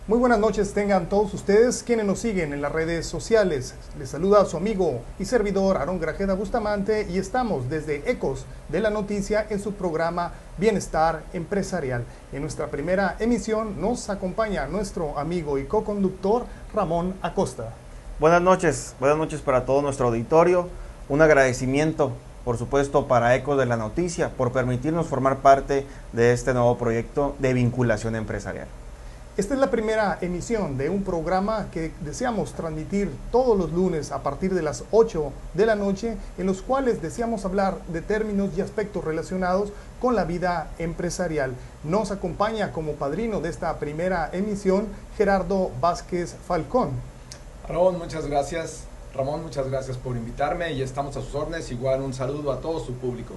Muy buenas noches tengan todos ustedes quienes nos siguen en las redes sociales. Les saluda a su amigo y servidor Aarón Grajeda Bustamante y estamos desde Ecos de la Noticia en su programa Bienestar Empresarial. En nuestra primera emisión nos acompaña nuestro amigo y coconductor Ramón Acosta. Buenas noches para todo nuestro auditorio. Un agradecimiento, por supuesto, para Ecos de la Noticia por permitirnos formar parte de este nuevo proyecto de vinculación empresarial. Esta es la primera emisión de un programa que deseamos transmitir todos los lunes a partir de las 8 de la noche, en los cuales deseamos hablar de términos y aspectos relacionados con la vida empresarial. Nos acompaña como padrino de esta primera emisión Gerardo Vázquez Falcón. Aarón, muchas gracias. Ramón, muchas gracias por invitarme y estamos a sus órdenes. Igual un saludo a todo su público.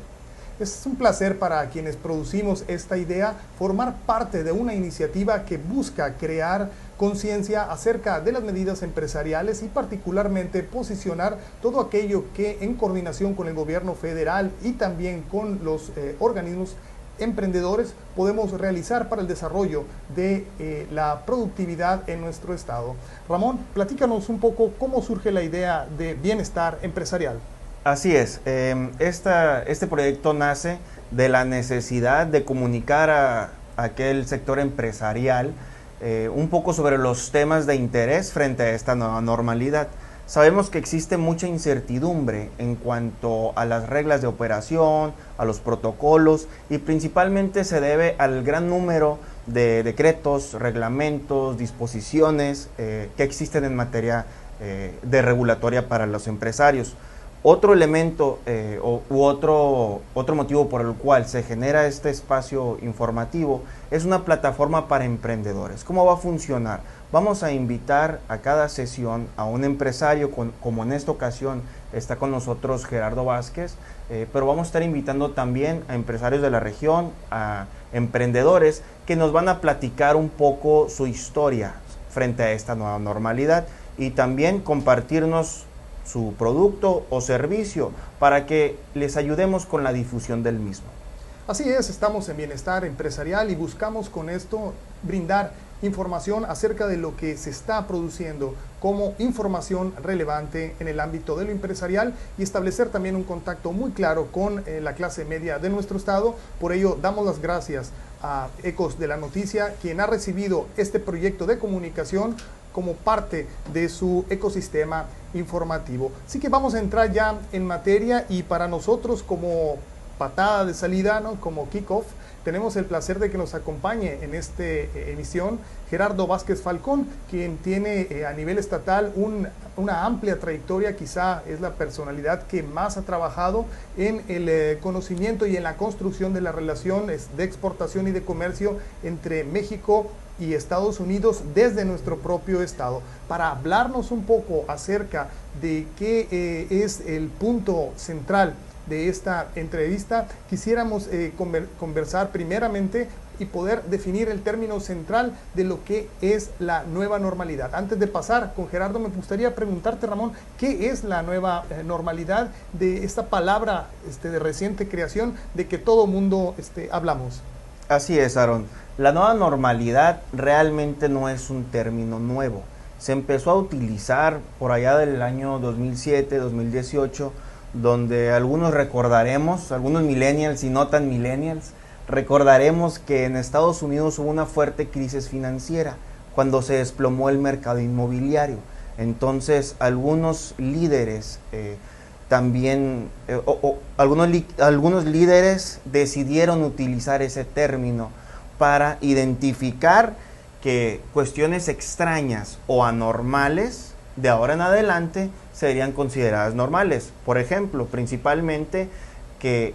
Es un placer para quienes producimos esta idea formar parte de una iniciativa que busca crear conciencia acerca de las medidas empresariales y particularmente posicionar todo aquello que en coordinación con el gobierno federal y también con los organismos emprendedores podemos realizar para el desarrollo de la productividad en nuestro estado. Ramón, platícanos un poco cómo surge la idea de bienestar empresarial. Así es, este proyecto nace de la necesidad de comunicar a aquel sector empresarial un poco sobre los temas de interés frente a esta nueva normalidad. Sabemos que existe mucha incertidumbre en cuanto a las reglas de operación, a los protocolos y principalmente se debe al gran número de decretos, reglamentos, disposiciones que existen en materia de regulatoria para los empresarios. Otro elemento otro motivo por el cual se genera este espacio informativo es una plataforma para emprendedores. ¿Cómo va a funcionar? Vamos a invitar a cada sesión a un empresario, como en esta ocasión está con nosotros Gerardo Vázquez, pero vamos a estar invitando también a empresarios de la región, a emprendedores que nos van a platicar un poco su historia frente a esta nueva normalidad y también compartirnos su producto o servicio para que les ayudemos con la difusión del mismo. Así es, estamos en Bienestar Empresarial y buscamos con esto brindar información acerca de lo que se está produciendo como información relevante en el ámbito de lo empresarial y establecer también un contacto muy claro con la clase media de nuestro estado. Por ello, damos las gracias a Ecos de la Noticia, quien ha recibido este proyecto de comunicación como parte de su ecosistema informativo. Así que vamos a entrar ya en materia y para nosotros como patada de salida, ¿no? Como kickoff, tenemos el placer de que nos acompañe en esta emisión Gerardo Vázquez Falcón, quien tiene a nivel estatal una amplia trayectoria, quizá es la personalidad que más ha trabajado en el conocimiento y en la construcción de las relaciones de exportación y de comercio entre México y Estados Unidos desde nuestro propio estado. Para hablarnos un poco acerca de qué es el punto central de esta entrevista, quisiéramos conversar primeramente y poder definir el término central de lo que es la nueva normalidad. Antes de pasar con Gerardo, me gustaría preguntarte, Ramón, ¿qué es la nueva normalidad de esta palabra de reciente creación de que todo mundo hablamos? Así es, Aarón. La nueva normalidad realmente no es un término nuevo. Se empezó a utilizar por allá del año 2007, 2018, donde algunos recordaremos, algunos millennials y no tan millennials, recordaremos que en Estados Unidos hubo una fuerte crisis financiera cuando se desplomó el mercado inmobiliario. Entonces, algunos líderes algunos líderes decidieron utilizar ese término para identificar que cuestiones extrañas o anormales de ahora en adelante serían consideradas normales. Por ejemplo, principalmente que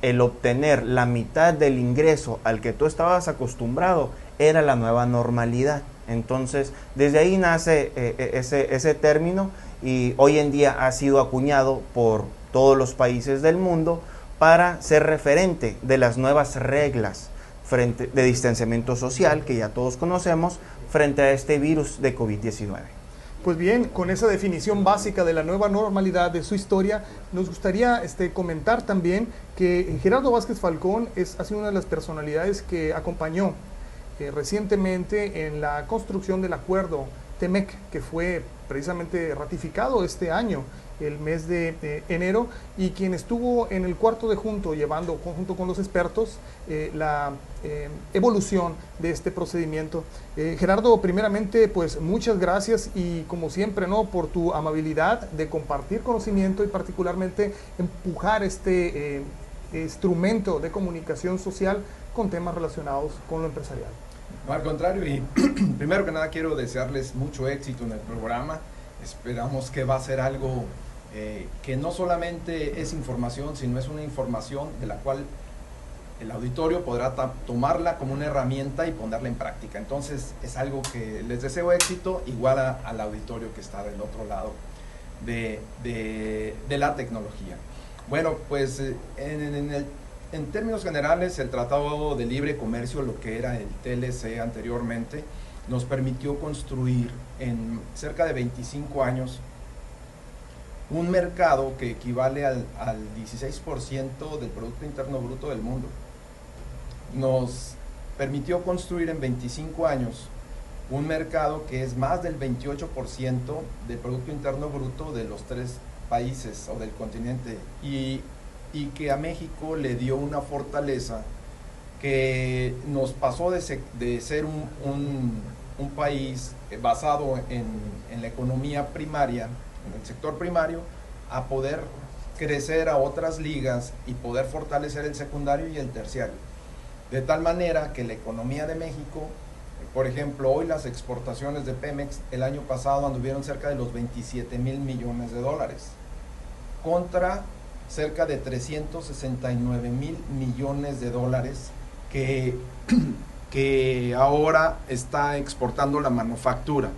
el obtener la mitad del ingreso al que tú estabas acostumbrado era la nueva normalidad. Entonces, desde ahí nace ese término y hoy en día ha sido acuñado por todos los países del mundo para ser referente de las nuevas reglas de distanciamiento social que ya todos conocemos frente a este virus de COVID-19. Pues bien, con esa definición básica de la nueva normalidad, de su historia, nos gustaría comentar también que Gerardo Vázquez Falcón ha sido una de las personalidades que acompañó recientemente en la construcción del acuerdo TEMEC, que fue precisamente ratificado este año, el mes de enero, y quien estuvo en el cuarto de junto llevando junto con los expertos la evolución de este procedimiento. Gerardo, primeramente, pues muchas gracias y como siempre, ¿no?, por tu amabilidad de compartir conocimiento y particularmente empujar este instrumento de comunicación social con temas relacionados con lo empresarial. No, al contrario, y primero que nada quiero desearles mucho éxito en el programa. Esperamos que va a ser algo que no solamente es información, sino es una información de la cual el auditorio podrá tomarla como una herramienta y ponerla en práctica. Entonces es algo que les deseo éxito, igual al auditorio que está del otro lado de la tecnología. Bueno, pues en términos generales, el Tratado de Libre Comercio, lo que era el TLC anteriormente, nos permitió construir en cerca de 25 años un mercado que equivale al 16% del Producto Interno Bruto del mundo. Nos permitió construir en 25 años un mercado que es más del 28% del Producto Interno Bruto de los 3 países o del continente, y que a México le dio una fortaleza que nos pasó de ser un país basado en la economía primaria, en el sector primario, a poder crecer a otras ligas y poder fortalecer el secundario y el terciario. De tal manera que la economía de México, por ejemplo, hoy las exportaciones de Pemex el año pasado anduvieron cerca de los 27,000 millones de dólares, contra cerca de 369,000 millones de dólares que ahora está exportando la manufactura.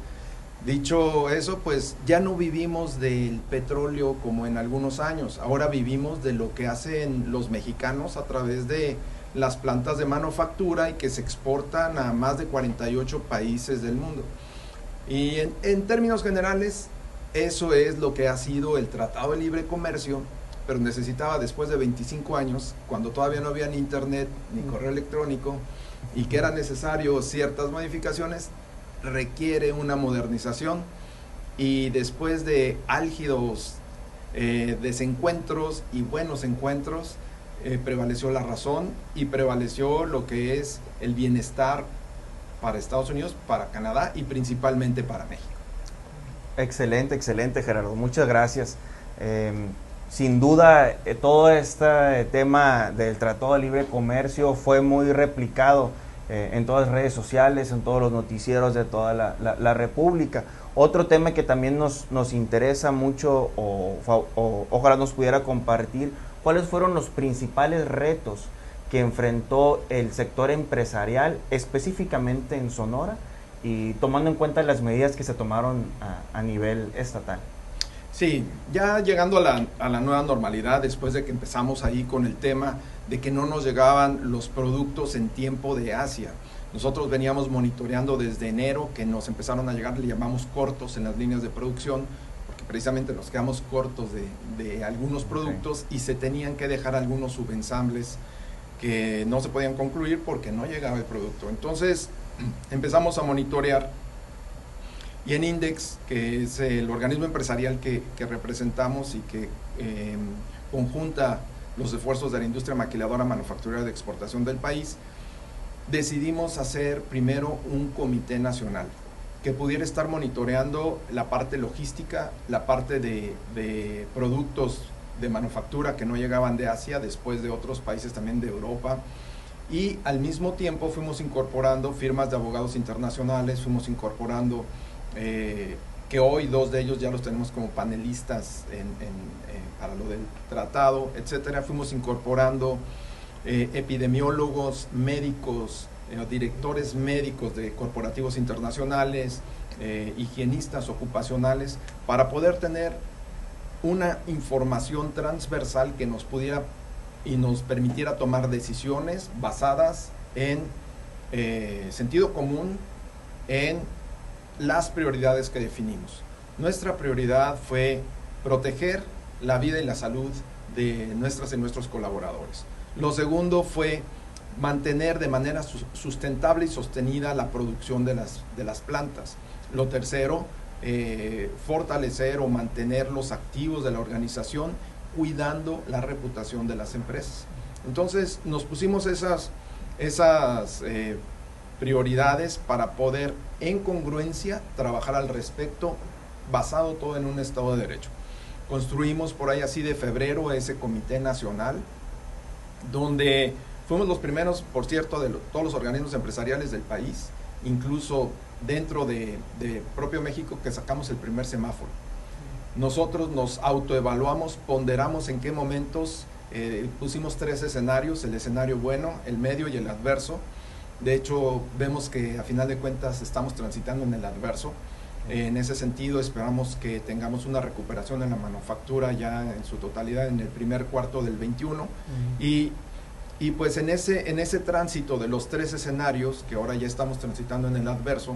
Dicho eso, pues ya no vivimos del petróleo como en algunos años, ahora vivimos de lo que hacen los mexicanos a través de las plantas de manufactura y que se exportan a más de 48 países del mundo. Y en términos generales, eso es lo que ha sido el Tratado de Libre Comercio, pero necesitaba, después de 25 años, cuando todavía no había ni internet ni correo electrónico y que era necesario ciertas modificaciones, requiere una modernización, y después de álgidos desencuentros y buenos encuentros, prevaleció la razón y prevaleció lo que es el bienestar para Estados Unidos, para Canadá y principalmente para México. Excelente, excelente, Gerardo, muchas gracias. Sin duda, todo este tema del Tratado de Libre Comercio fue muy replicado en todas las redes sociales, en todos los noticieros de toda la República. Otro tema que también nos interesa mucho, o ojalá nos pudiera compartir, ¿cuáles fueron los principales retos que enfrentó el sector empresarial, específicamente en Sonora, y tomando en cuenta las medidas que se tomaron a nivel estatal? Sí, ya llegando a la nueva normalidad, después de que empezamos ahí con el tema de que no nos llegaban los productos en tiempo de Asia. Nosotros veníamos monitoreando desde enero que nos empezaron a llegar, le llamamos cortos en las líneas de producción, porque precisamente nos quedamos cortos de algunos productos, y se tenían que dejar algunos subensambles que no se podían concluir porque no llegaba el producto. Entonces empezamos a monitorear, y en INDEX, que es el organismo empresarial que representamos y que conjunta los esfuerzos de la industria maquiladora manufacturera de exportación del país, decidimos hacer primero un comité nacional que pudiera estar monitoreando la parte logística, la parte de productos de manufactura que no llegaban de Asia, después de otros países también de Europa, y al mismo tiempo fuimos incorporando firmas de abogados internacionales, fuimos incorporando que hoy 2 de ellos ya los tenemos como panelistas para lo del tratado, etcétera. Fuimos incorporando epidemiólogos, médicos, directores médicos de corporativos internacionales, higienistas ocupacionales, para poder tener una información transversal que nos pudiera y nos permitiera tomar decisiones basadas en sentido común, en las prioridades que definimos. Nuestra prioridad fue proteger la vida y la salud de nuestras y nuestros colaboradores. Lo segundo fue mantener de manera sustentable y sostenida la producción de las plantas. Lo tercero, fortalecer o mantener los activos de la organización, cuidando la reputación de las empresas. Entonces nos pusimos esas prioridades para poder en congruencia trabajar al respecto, basado todo en un Estado de Derecho. Construimos por ahí así de febrero ese comité nacional, donde fuimos los primeros, por cierto, de todos los organismos empresariales del país, incluso dentro de propio México, que sacamos el primer semáforo. Nosotros nos autoevaluamos, ponderamos en qué momentos, pusimos 3 escenarios, el escenario bueno, el medio y el adverso. De hecho, vemos que a final de cuentas estamos transitando en el adverso. En ese sentido, esperamos que tengamos una recuperación en la manufactura ya en su totalidad en el primer cuarto del 21. Y pues en ese tránsito de los 3 escenarios, que ahora ya estamos transitando en el adverso,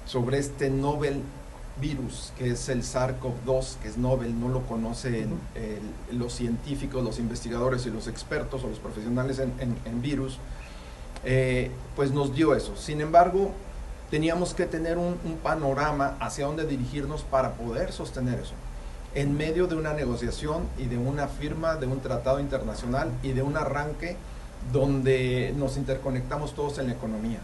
sobre este novel virus, que es el SARS-CoV-2, que es novel, no lo conocen los científicos, los investigadores y los expertos o los profesionales en virus, pues nos dio eso. Sin embargo, teníamos que tener un panorama hacia dónde dirigirnos para poder sostener eso, en medio de una negociación y de una firma de un tratado internacional y de un arranque donde nos interconectamos todos en la economía.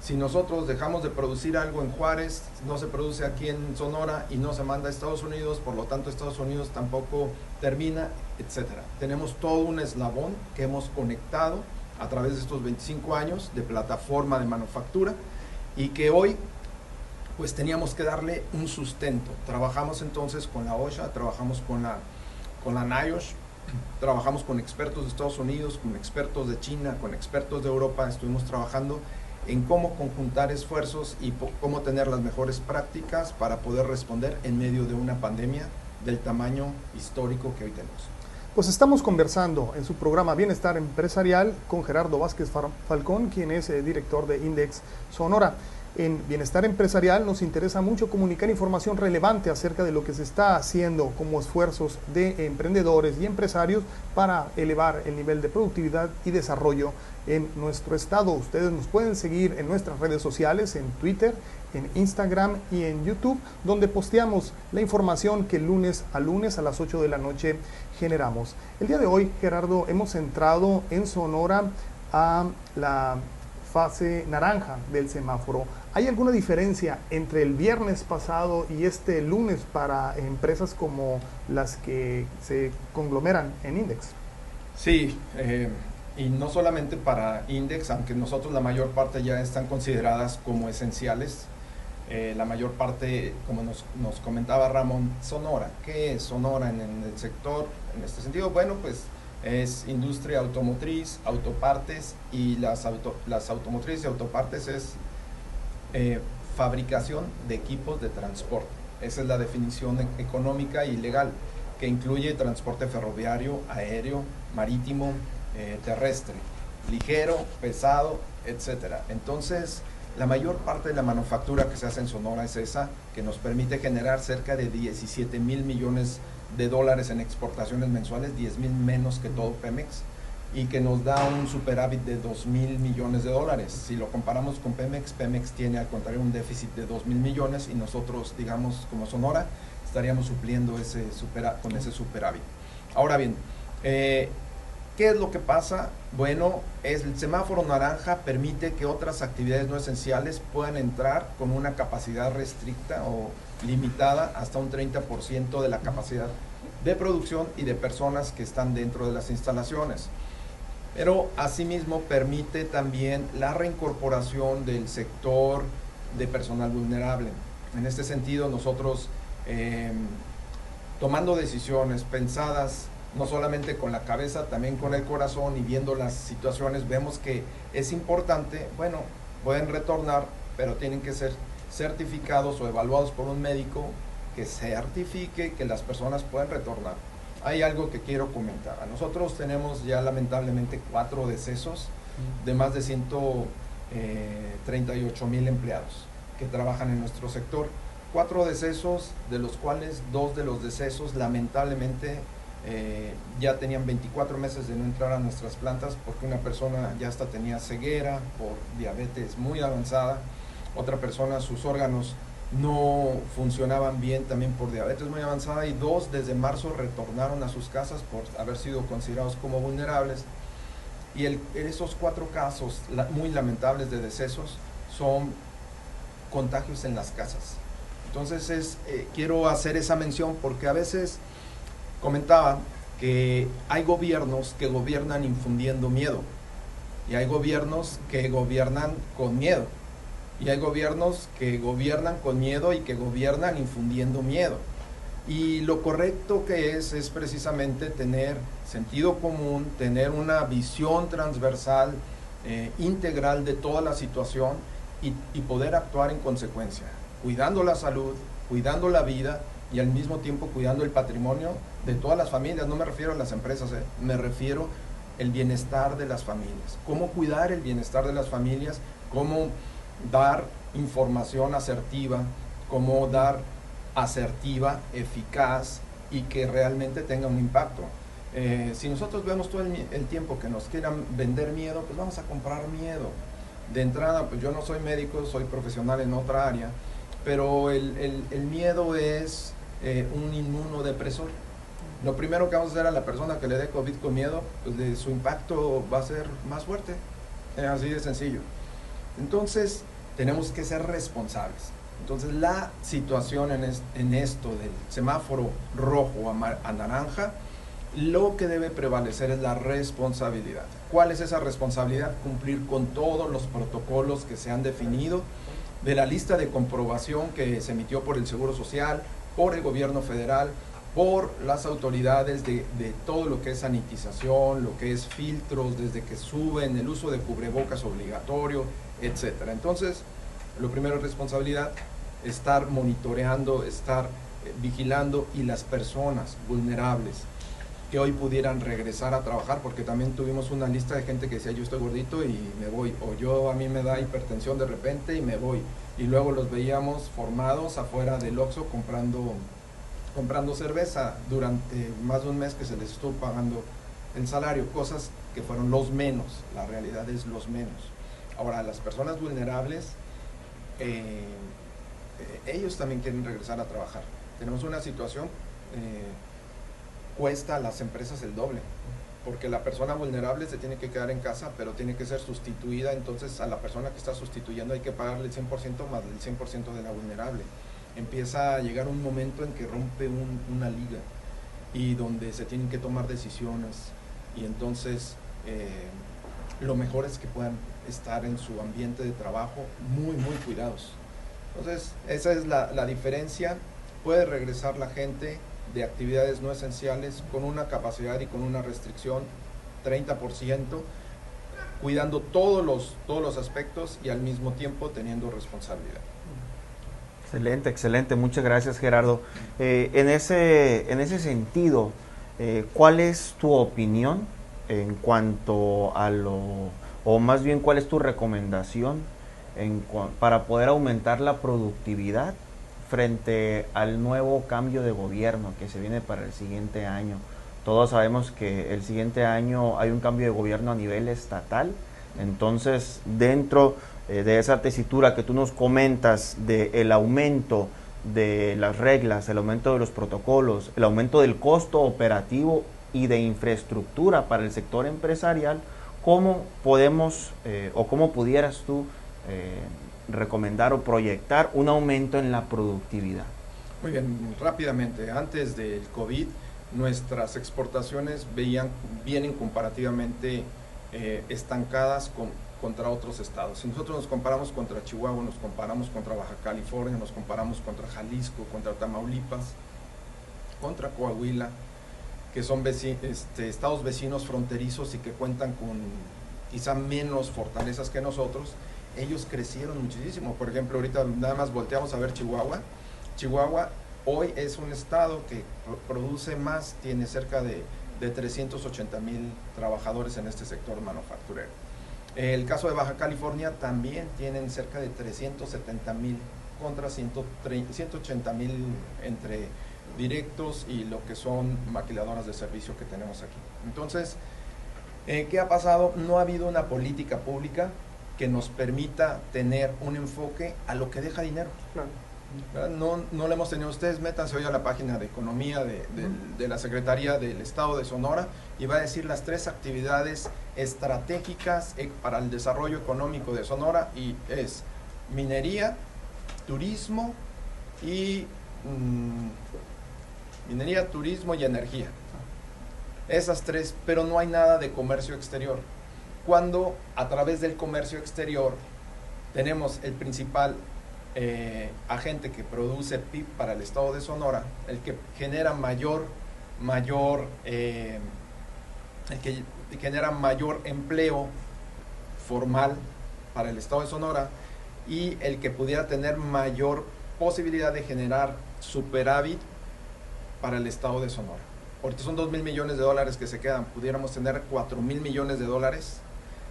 Si nosotros dejamos de producir algo en Juárez, no se produce aquí en Sonora y no se manda a Estados Unidos, por lo tanto Estados Unidos tampoco termina, etcétera. Tenemos todo un eslabón que hemos conectado a través de estos 25 años de plataforma de manufactura y que hoy pues teníamos que darle un sustento. Trabajamos entonces con la OSHA, trabajamos con la NIOSH, trabajamos con expertos de Estados Unidos, con expertos de China, con expertos de Europa. Estuvimos trabajando en cómo conjuntar esfuerzos y cómo tener las mejores prácticas para poder responder en medio de una pandemia del tamaño histórico que hoy tenemos. Pues estamos conversando en su programa Bienestar Empresarial con Gerardo Vázquez Falcón, quien es director de Index Sonora. En Bienestar Empresarial nos interesa mucho comunicar información relevante acerca de lo que se está haciendo como esfuerzos de emprendedores y empresarios para elevar el nivel de productividad y desarrollo en nuestro estado. Ustedes nos pueden seguir en nuestras redes sociales, en Twitter, en Instagram y en YouTube, donde posteamos la información que lunes a las 8 de la noche generamos. El día de hoy, Gerardo, hemos entrado en Sonora a la fase naranja del semáforo. ¿Hay alguna diferencia entre el viernes pasado y este lunes para empresas como las que se conglomeran en Index? Sí, y no solamente para Index, aunque nosotros la mayor parte ya están consideradas como esenciales. La mayor parte, como nos comentaba Ramón, Sonora. ¿Qué es Sonora en el sector? En este sentido, bueno, pues es industria automotriz, autopartes, y las automotrices y autopartes es fabricación de equipos de transporte. Esa es la definición económica y legal, que incluye transporte ferroviario, aéreo, marítimo, terrestre, ligero, pesado, etcétera. Entonces, la mayor parte de la manufactura que se hace en Sonora es esa, que nos permite generar cerca de 17,000 millones de dólares en exportaciones mensuales, 10,000 menos que todo Pemex, y que nos da un superávit de 2,000 millones de dólares. Si lo comparamos con Pemex, Pemex tiene al contrario un déficit de 2,000 millones y nosotros, digamos, como Sonora, estaríamos supliendo con ese superávit. Ahora bien, ¿qué es lo que pasa? Bueno, el semáforo naranja permite que otras actividades no esenciales puedan entrar con una capacidad restricta o limitada hasta un 30% de la capacidad de producción y de personas que están dentro de las instalaciones. Pero asimismo permite también la reincorporación del sector de personal vulnerable. En este sentido, nosotros tomando decisiones pensadas no solamente con la cabeza, también con el corazón y viendo las situaciones, vemos que es importante, bueno, pueden retornar, pero tienen que ser certificados o evaluados por un médico que certifique que las personas pueden retornar. Hay algo que quiero comentar. Nosotros tenemos ya lamentablemente 4 decesos de más de 138,000 empleados que trabajan en nuestro sector. 4 decesos, de los cuales 2 de los decesos lamentablemente ya tenían 24 meses de no entrar a nuestras plantas porque una persona ya hasta tenía ceguera por diabetes muy avanzada, otra persona sus órganos no funcionaban bien también por diabetes muy avanzada, y 2 desde marzo retornaron a sus casas por haber sido considerados como vulnerables. Y esos 4 casos muy lamentables de decesos son contagios en las casas. Entonces quiero hacer esa mención porque a veces comentaba que hay gobiernos que gobiernan infundiendo miedo, y hay gobiernos que gobiernan con miedo, y hay gobiernos que gobiernan con miedo y que gobiernan infundiendo miedo. Y lo correcto que es precisamente tener sentido común, tener una visión transversal, integral de toda la situación, y poder actuar en consecuencia, cuidando la salud, cuidando la vida y al mismo tiempo cuidando el patrimonio de todas las familias. No me refiero a las empresas, me refiero al bienestar de las familias. Cómo cuidar el bienestar de las familias, cómo dar información asertiva, cómo dar asertiva, eficaz y que realmente tenga un impacto. Si nosotros vemos todo el tiempo que nos quieran vender miedo, pues vamos a comprar miedo. De entrada, pues yo no soy médico, soy profesional en otra área, pero el miedo es un inmunodepresor. Lo primero que vamos a hacer a la persona que le dé COVID con miedo, pues su impacto va a ser más fuerte, así de sencillo. Entonces, tenemos que ser responsables. Entonces, la situación en esto del semáforo rojo a naranja, lo que debe prevalecer es la responsabilidad. ¿Cuál es esa responsabilidad? Cumplir con todos los protocolos que se han definido, de la lista de comprobación que se emitió por el Seguro Social, por el gobierno federal, por las autoridades de todo lo que es sanitización, lo que es filtros, desde que suben, el uso de cubrebocas obligatorio, etcétera. Entonces, lo primero es responsabilidad, estar monitoreando, estar vigilando, y las personas vulnerables que hoy pudieran regresar a trabajar, porque también tuvimos una lista de gente que decía yo estoy gordito y me voy, o a mí me da hipertensión de repente y me voy, y luego los veíamos formados afuera del Oxxo comprando cerveza durante más de un mes que se les estuvo pagando el salario, cosas que fueron los menos, la realidad es los menos. Ahora, las personas vulnerables, ellos también quieren regresar a trabajar. Tenemos una situación, cuesta a las empresas el doble, porque la persona vulnerable se tiene que quedar en casa, pero tiene que ser sustituida. Entonces a la persona que está sustituyendo hay que pagarle el 100% más del 100% de la vulnerable. Empieza a llegar un momento en que rompe una liga, y donde se tienen que tomar decisiones, y entonces lo mejor es que puedan estar en su ambiente de trabajo muy cuidados. Entonces esa es la diferencia. Puede regresar la gente de actividades no esenciales con una capacidad y con una restricción 30%, cuidando todos los aspectos y al mismo tiempo teniendo responsabilidad. Excelente, excelente. Muchas gracias, Gerardo. En ese sentido, ¿cuál es tu opinión en cuanto a o más bien cuál es tu recomendación para poder aumentar la productividad frente al nuevo cambio de gobierno que se viene para el siguiente año? Todos sabemos que el siguiente año hay un cambio de gobierno a nivel estatal. Entonces, dentro de esa tesitura que tú nos comentas del aumento de las reglas, el aumento de los protocolos, el aumento del costo operativo y de infraestructura para el sector empresarial, ¿cómo podemos o cómo pudieras tú recomendar o proyectar un aumento en la productividad? Muy bien, rápidamente, antes del COVID, nuestras exportaciones vienen comparativamente estancadas contra otros estados. Si nosotros nos comparamos contra Chihuahua, nos comparamos contra Baja California, nos comparamos contra Jalisco, contra Tamaulipas, contra Coahuila, que son estados vecinos fronterizos y que cuentan con quizá menos fortalezas que nosotros, ellos crecieron muchísimo. Por ejemplo, ahorita nada más volteamos a ver Chihuahua. Chihuahua hoy es un estado que produce más, tiene cerca de 380,000 trabajores en este sector manufacturero. El caso de Baja California también tienen cerca de 370,000 contra 180,000 entre directos y lo que son maquiladoras de servicio que tenemos aquí. Entonces, ¿qué ha pasado? No ha habido una política pública que nos permita tener un enfoque a lo que deja dinero. Claro. No lo hemos tenido. Ustedes métanse hoy a la página de economía de la Secretaría del Estado de Sonora y va a decir las 3 actividades estratégicas para el desarrollo económico de Sonora, y es minería, turismo y energía. Esas 3, pero no hay nada de comercio exterior. Cuando a través del comercio exterior tenemos el principal agente que produce PIB para el estado de Sonora, el que genera mayor empleo formal para el estado de Sonora, y el que pudiera tener mayor posibilidad de generar superávit para el estado de Sonora. Ahorita son 2,000 millones de dólares que se quedan. Pudiéramos tener 4,000 millones de dólares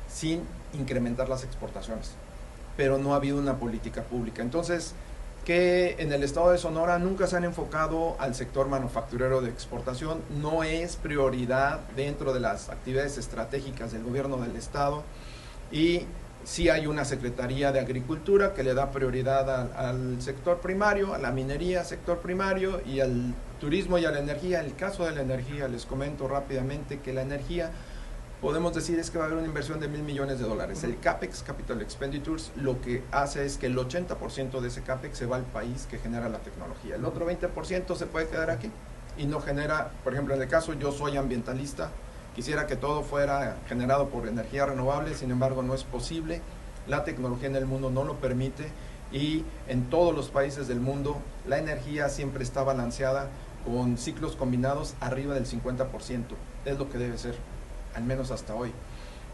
sin incrementar las exportaciones, pero no ha habido una política pública. Entonces, que en el estado de Sonora nunca se han enfocado al sector manufacturero de exportación, no es prioridad dentro de las actividades estratégicas del gobierno del estado, y sí hay una Secretaría de Agricultura que le da prioridad al sector primario, a la minería, sector primario, y al turismo y a la energía. En el caso de la energía, les comento rápidamente que la energía, podemos decir es que va a haber una inversión de 1,000 millones de dólares. El CAPEX, Capital Expenditures, lo que hace es que el 80% de ese CAPEX se va al país que genera la tecnología. El otro 20% se puede quedar aquí y no genera, por ejemplo, en el caso, yo soy ambientalista, quisiera que todo fuera generado por energía renovable, sin embargo no es posible, la tecnología en el mundo no lo permite, y en todos los países del mundo la energía siempre está balanceada con ciclos combinados arriba del 50%, es lo que debe ser, al menos hasta hoy.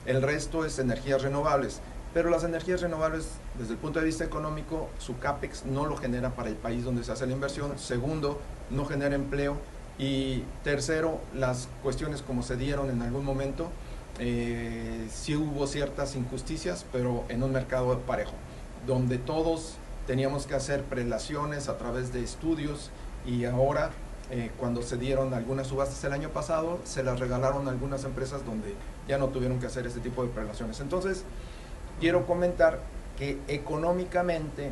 El resto es energías renovables, pero las energías renovables desde el punto de vista económico, su CAPEX no lo genera para el país donde se hace la inversión. Segundo, no genera empleo. Y tercero, las cuestiones como se dieron en algún momento, sí hubo ciertas injusticias, pero en un mercado parejo, donde todos teníamos que hacer prelaciones a través de estudios, y ahora cuando se dieron algunas subastas el año pasado, se las regalaron a algunas empresas donde ya no tuvieron que hacer este tipo de prelaciones. Entonces, quiero comentar que económicamente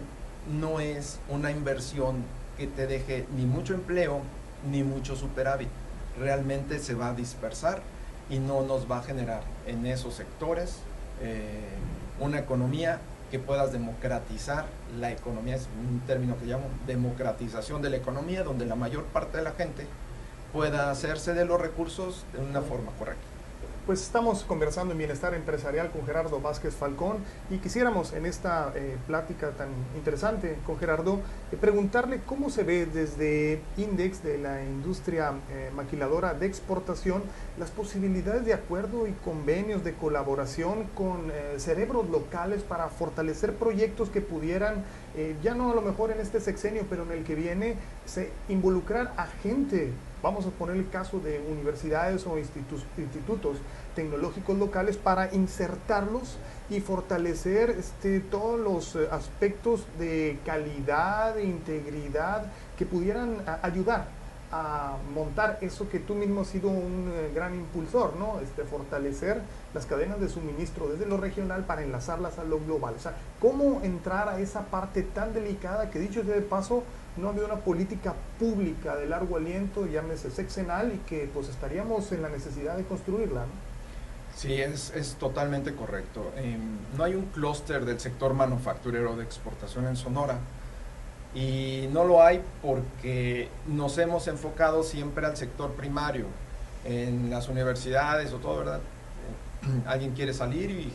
no es una inversión que te deje ni mucho empleo, ni mucho superávit. Realmente se va a dispersar y no nos va a generar en esos sectores una economía que puedas democratizar la economía. Es un término que llamo democratización de la economía, donde la mayor parte de la gente pueda hacerse de los recursos de una forma correcta. Pues estamos conversando en Bienestar Empresarial con Gerardo Vázquez Falcón, y quisiéramos en esta plática tan interesante con Gerardo preguntarle cómo se ve desde Index de la industria maquiladora de exportación las posibilidades de acuerdo y convenios de colaboración con cerebros locales para fortalecer proyectos que pudieran, ya no a lo mejor en este sexenio, pero en el que viene, involucrar a gente. Vamos a poner el caso de universidades o institutos tecnológicos locales para insertarlos y fortalecer todos los aspectos de calidad, de integridad, que pudieran ayudar a montar eso que tú mismo has sido un gran impulsor, ¿no? Fortalecer las cadenas de suministro desde lo regional para enlazarlas a lo global. O sea, ¿cómo entrar a esa parte tan delicada que, dicho sea de paso, no ha habido una política pública de largo aliento, llámese sexenal, y que pues estaríamos en la necesidad de construirla, ¿no? Sí, es totalmente correcto. No hay un clúster del sector manufacturero de exportación en Sonora, y no lo hay porque nos hemos enfocado siempre al sector primario. En las universidades o todo, ¿verdad? Alguien quiere salir y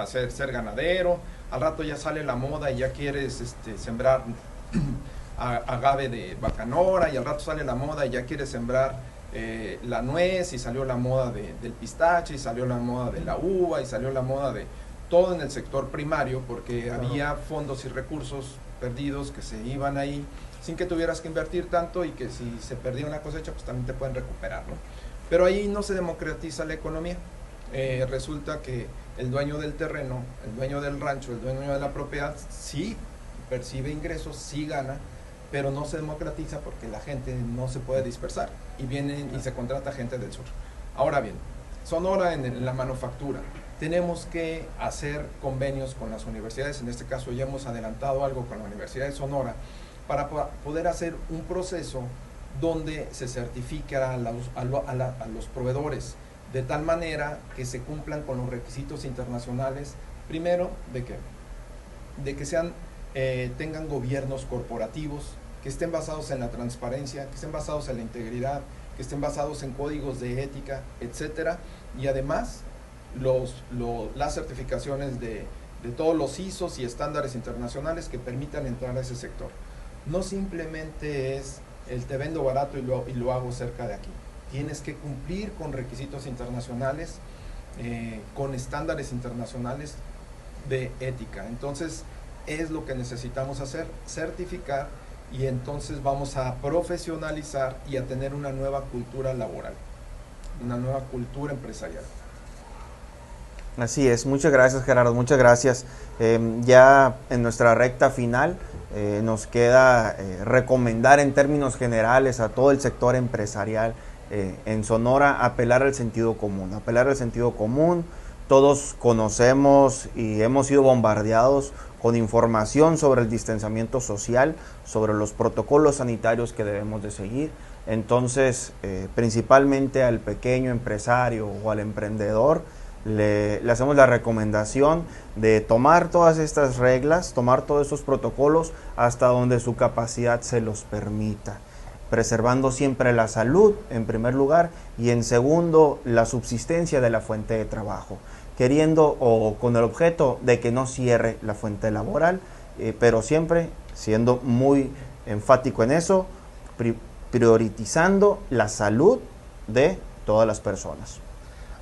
ser ganadero, al rato ya sale la moda y ya quieres sembrar agave de bacanora, y al rato sale la moda y ya quieres sembrar la nuez, y salió la moda del pistache, y salió la moda de la uva, y salió la moda de todo en el sector primario, porque claro, había fondos y recursos perdidos que se iban ahí sin que tuvieras que invertir tanto, y que si se perdía una cosecha pues también te pueden recuperar, ¿no? Pero ahí no se democratiza la economía. Resulta que el dueño del terreno, el dueño del rancho, el dueño de la propiedad sí percibe ingresos, sí gana, pero no se democratiza porque la gente no se puede dispersar y vienen y se contrata gente del sur. Ahora bien, Sonora en la manufactura, tenemos que hacer convenios con las universidades, en este caso ya hemos adelantado algo con la Universidad de Sonora, para poder hacer un proceso donde se certifica a los proveedores, de tal manera que se cumplan con los requisitos internacionales, primero, de que sean, tengan gobiernos corporativos, que estén basados en la transparencia, que estén basados en la integridad, que estén basados en códigos de ética, etcétera, y además las certificaciones de todos los ISOs y estándares internacionales que permitan entrar a ese sector. No simplemente es el te vendo barato y lo hago cerca de aquí. Tienes que cumplir con requisitos internacionales, con estándares internacionales de ética. Entonces, es lo que necesitamos hacer, certificar, y entonces vamos a profesionalizar y a tener una nueva cultura laboral, una nueva cultura empresarial. Así es, muchas gracias Gerardo, muchas gracias. Ya en nuestra recta final nos queda recomendar en términos generales a todo el sector empresarial en Sonora apelar al sentido común. Todos conocemos y hemos sido bombardeados con información sobre el distanciamiento social, sobre los protocolos sanitarios que debemos de seguir. Entonces, principalmente al pequeño empresario o al emprendedor, le hacemos la recomendación de tomar todas estas reglas, tomar todos estos protocolos hasta donde su capacidad se los permita, preservando siempre la salud en primer lugar y en segundo la subsistencia de la fuente de trabajo, queriendo o con el objeto de que no cierre la fuente laboral, pero siempre siendo muy enfático en eso, priorizando la salud de todas las personas.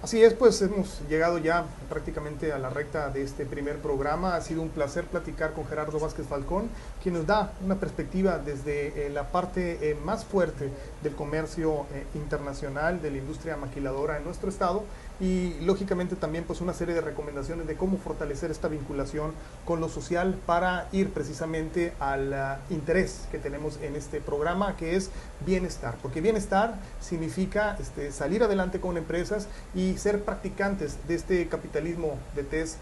Así es, pues hemos llegado ya prácticamente a la recta de este primer programa. Ha sido un placer platicar con Gerardo Vázquez Falcón, quien nos da una perspectiva desde la parte más fuerte del comercio internacional, de la industria maquiladora en nuestro estado, y lógicamente también pues una serie de recomendaciones de cómo fortalecer esta vinculación con lo social para ir precisamente al interés que tenemos en este programa, que es bienestar, porque bienestar significa salir adelante con empresas y ser practicantes de este capitalismo de tez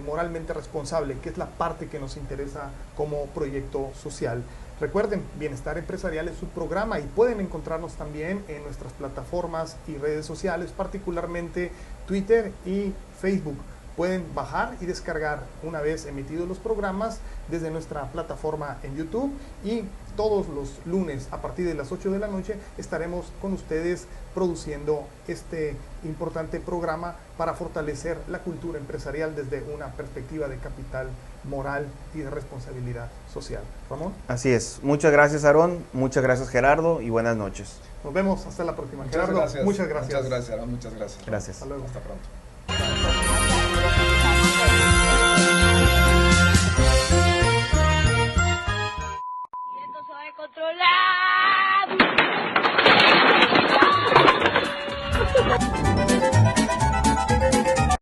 moralmente responsable, que es la parte que nos interesa como proyecto social. Recuerden, Bienestar Empresarial es su programa y pueden encontrarnos también en nuestras plataformas y redes sociales, particularmente Twitter y Facebook. Pueden bajar y descargar una vez emitidos los programas desde nuestra plataforma en YouTube, y todos los lunes a partir de las 8 de la noche estaremos con ustedes produciendo este importante programa para fortalecer la cultura empresarial desde una perspectiva de capital moral y de responsabilidad social. Ramón. Así es. Muchas gracias, Aarón. Muchas gracias, Gerardo, y buenas noches. Nos vemos hasta la próxima. Muchas Gerardo, gracias. muchas gracias. Muchas gracias, Aarón. Muchas gracias. Gracias. Hasta luego. Hasta pronto.